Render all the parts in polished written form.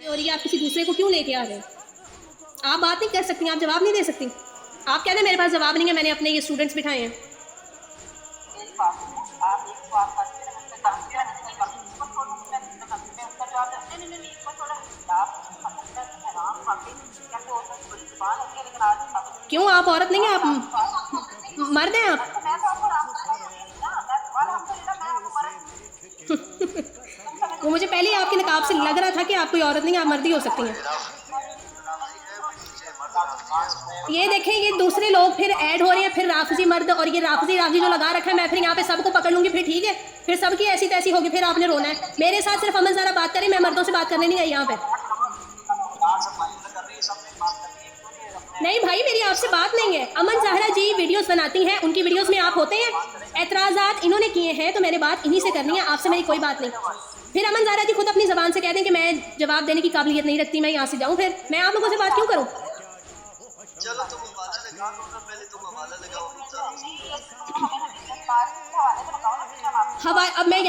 और ये आप किसी दूसरे को क्यों लेके आ रहे हैं? आप बात नहीं कर सकती, आप जवाब नहीं दे सकती। आप कहते हैं मेरे पास जवाब नहीं है, मैंने अपने ये स्टूडेंट्स बिठाए हैं। क्यों? आप औरत नहीं है, आप मर्द हैं आप। वो मुझे पहले ही आपके नकाब से लग रहा था कि आप कोई औरत नहीं, आप मर्द ही हो सकती हैं। ये देखें, ये दूसरे लोग फिर ऐड हो रहे हैं, फिर राफजी मर्द, और ये राफजी जो लगा रखा है, मैं फिर यहाँ पे सबको पकड़ लूंगी, फिर ठीक है, फिर सबकी ऐसी तैसी होगी, फिर आपने रोना है। मेरे साथ सिर्फ अमन ज़ारा बात करें, मैं मर्दों से बात करने नहीं आई यहाँ पे। नहीं भाई, मेरी आपसे बात नहीं है। अमन ज़ाहरा जी वीडियोस बनाती हैं, उनकी वीडियोस में आप होते हैं। एतराज़ात इन्होंने किए हैं तो मैंने बात इन्हीं से करनी है, आपसे मेरी कोई बात नहीं। फिर अमन ज़ाहरा जी खुद अपनी ज़बान से कह दें कि मैं जवाब देने की काबिलियत नहीं रखती, मैं यहाँ से जाऊँ, फिर मैं आप लोगों से बात क्यों करूँ? चलो तुम पहले तुम हवाला लगाओ। हवा अब मैं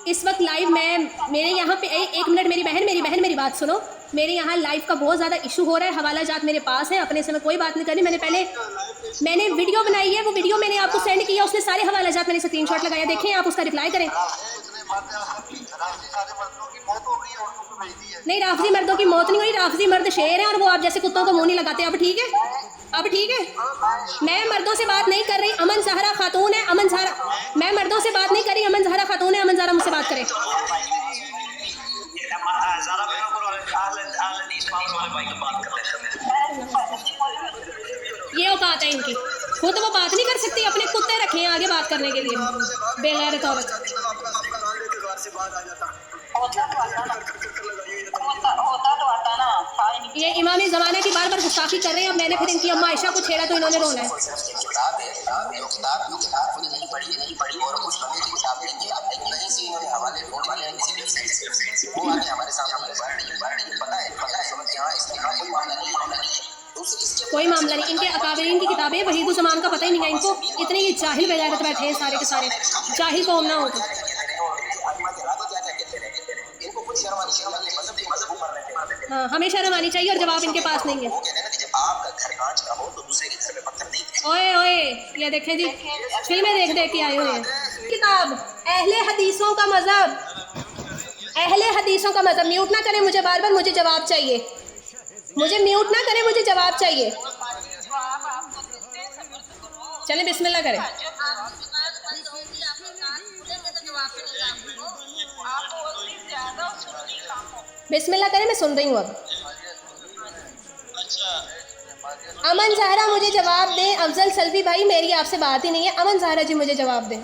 इस वक्त लाइव, मेरे यहाँ पे एक मिनट, मेरी बहन मेरी बात सुनो। मेरे यहाँ लाइव का बहुत ज़्यादा इशू हो रहा है, हवाला जात मेरे पास है, अपने से मैं कोई बात नहीं करी। मैंने वीडियो बनाई है, वो वीडियो मैंने आपको सेंड किया, उसने सारे हवाला जात मैंने स्क्रीनशॉट लगाया, देखें आप, उसका रिप्लाई करें। नहीं, राफजी मर्दों की मौत नहीं हुई, राफजी मर्द शेर हैं और वो आप जैसे कुत्तों को मुंह नहीं लगाते। अब ठीक है, मैं मर्दों से बात नहीं कर रही, अमन ज़ाहरा खातून है, मैं मर्दों से बात नहीं कर रही, अमन ज़ाहरा खातून है, अमन ज़ाहरा मुझसे बात करें। ये औकात है इनकी, खुद वो बात नहीं कर सकती, अपने कुत्ते रखे हैं आगे बात करने के लिए, बेगैरत औरत। ये इमाम ज़माने की बार गुस्ताखी कर रहे हैं। अब मैंने फिर इनकी अम्मा आयशा को छेड़ा तो इन्होंने रोना है। कोई मामला नहीं, इनके अकाबरीन की किताबें वहीदुज़्ज़मान का पता ही नहीं है इनको, इतने ये जाहिल बेगैरत बैठे हैं सारे के सारे, जाहिल कौम ना हो। हाँ, हमें शर्म आनी चाहिए और जवाब इनके पास नहीं है। ओए ये देखें जी, फिल्में देख के आए हुए हैं। किताब अहले हदीसों का मज़हब, म्यूट ना करें मुझे बार बार, मुझे जवाब चाहिए, मुझे म्यूट ना करें, मुझे जवाब चाहिए। चलें बिस्मिल्लाह करें। बिस्मिल्लाह करें, मैं सुन रही हूँ। अब अमन ज़ाहरा मुझे जवाब दें। अफजल सल्वी भाई, मेरी आपसे बात ही नहीं है, अमन ज़ाहरा जी मुझे जवाब दें।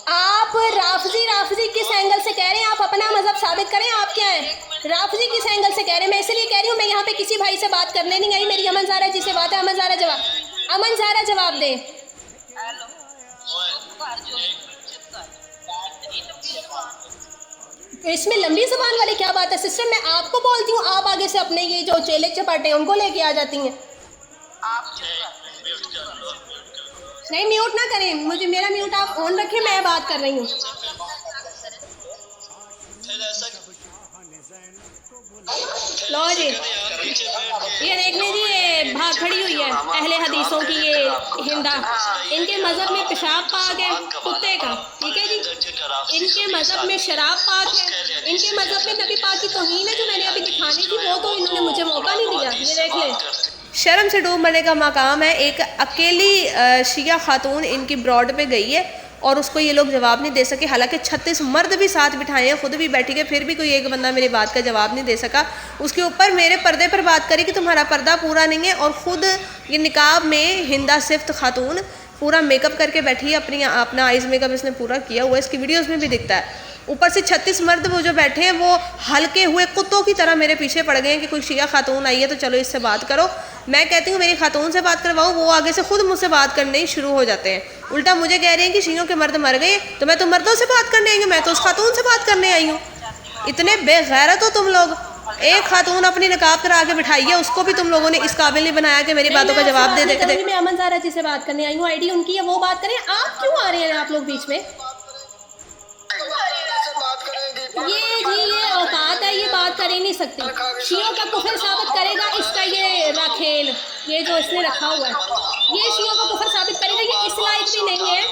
आप राफजी किस एंगल से कह रहे हैं? आप अपना मजहब साबित करें, आप क्या हैं? राफजी किस एंगल से कह रहे हैं? मैं इसलिए कह रही हूँ, मैं यहाँ पे किसी भाई से बात करने नहीं आई, मेरी अमन ज़ाहरा जी से बात है। अमन ज़ाहरा जवाब दें। इसमें लंबी ज़बान वाली क्या बात है सिस्टर? मैं आपको बोलती हूँ, आप आगे से अपने ये जो चेले चपाटे हैं उनको लेके आ जाती हैं। नहीं, म्यूट ना करें मुझे, मेरा म्यूट आप ऑन रखें, मैं बात कर रही हूँ। लो जी, ये देख लीजिए, ये भाग खड़ी हुई है अहले हदीसों की, ये हिंदा। इनके मज़हब में पेशाब पाक है कुत्ते का, ठीक है जी। इनके मज़हब में शराब पाक है, इनके मज़हब में नबी पाक की तौहीन है, जो मैंने अभी दिखानी थी वो तो इन्होंने मुझे मौका नहीं दिया। ये देख लें, शर्म से डूब मरने का मकाम है। एक अकेली शिया खातून इनकी ब्रॉड पे गई है और उसको ये लोग जवाब नहीं दे सके, हालांकि 36 मर्द भी साथ बिठाए हैं, खुद भी बैठी है, फिर भी कोई एक बंदा मेरी बात का जवाब नहीं दे सका। उसके ऊपर मेरे पर्दे पर बात करी कि तुम्हारा पर्दा पूरा नहीं है, और ख़ुद ये निकाब में हिंदा सिफ्त खातून पूरा मेकअप करके बैठी है, अपना आइज़ मेकअप इसने पूरा किया हुआ है, इसकी वीडियोज़ में भी दिखता है। ऊपर से 36 मर्द वो जो बैठे हैं वो हल्के हुए कुत्तों की तरह मेरे पीछे पड़ गए हैं कि कोई शिया खातून आई है तो चलो इससे बात करो। मैं कहती हूँ मेरी खातून से बात करवाओ, वो आगे से खुद मुझसे बात करने ही शुरू हो जाते हैं। उल्टा मुझे कह रहे हैं कि शियों के मर्द मर गए तो मैं तो मर्दों से बात करने आई हूँ, मैं तो उस खातून से बात करने आई हूँ। इतने बेगैरत हो तुम लोग। एक खातून अपनी नकाब करा के बिठाई है, उसको भी तुम लोगों ने इस काबिल नहीं बनाया कि मेरी बातों का जवाब दे दे। मैं अमन ज़ाहरा जी से बात करने आई हूँ, आईडी उनकी है, वो बात करें। आप क्यों आ रहे हैं आप लोग बीच में? कर ही नहीं सकती। शियों का कुफर साबित करेगा इसका ये राखेल, ये जो इसने रखा हुआ है, ये शियों का कुफर साबित करेगा। ये इस लायक भी नहीं है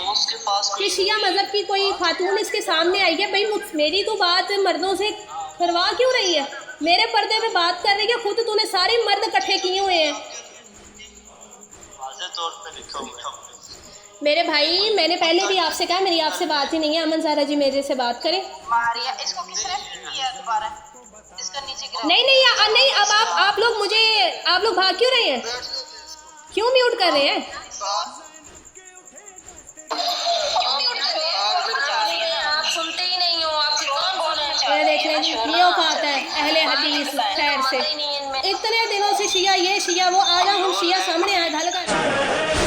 कि शिया मजहब की कोई खातून इसके सामने आई है। भाई मेरी तो बात मर्दों से करवा क्यों रही है, मेरे पर्दे में बात कर रही है, खुद तूने सारे मर्द इकट्ठे किए हुए हैं। मेरे भाई मैंने पहले भी आपसे कहा मेरी आपसे बात ही नहीं है, अमन ज़ारा जी मेरे से बात करें। इसको किसने किया दोबारा? इसका नीचे गिरा। नहीं अब आप लोग भाग क्यों रहे हैं, क्यों म्यूट कर रहे हैं? आप सुनते ही नहीं हो, आपसे कौन बोलना चाहता है? देख लें ये औकात है अहले हदीस खैर से, इतने दिनों से शिया ये शिया वो, आज हम शिया सामने आए ढल कर।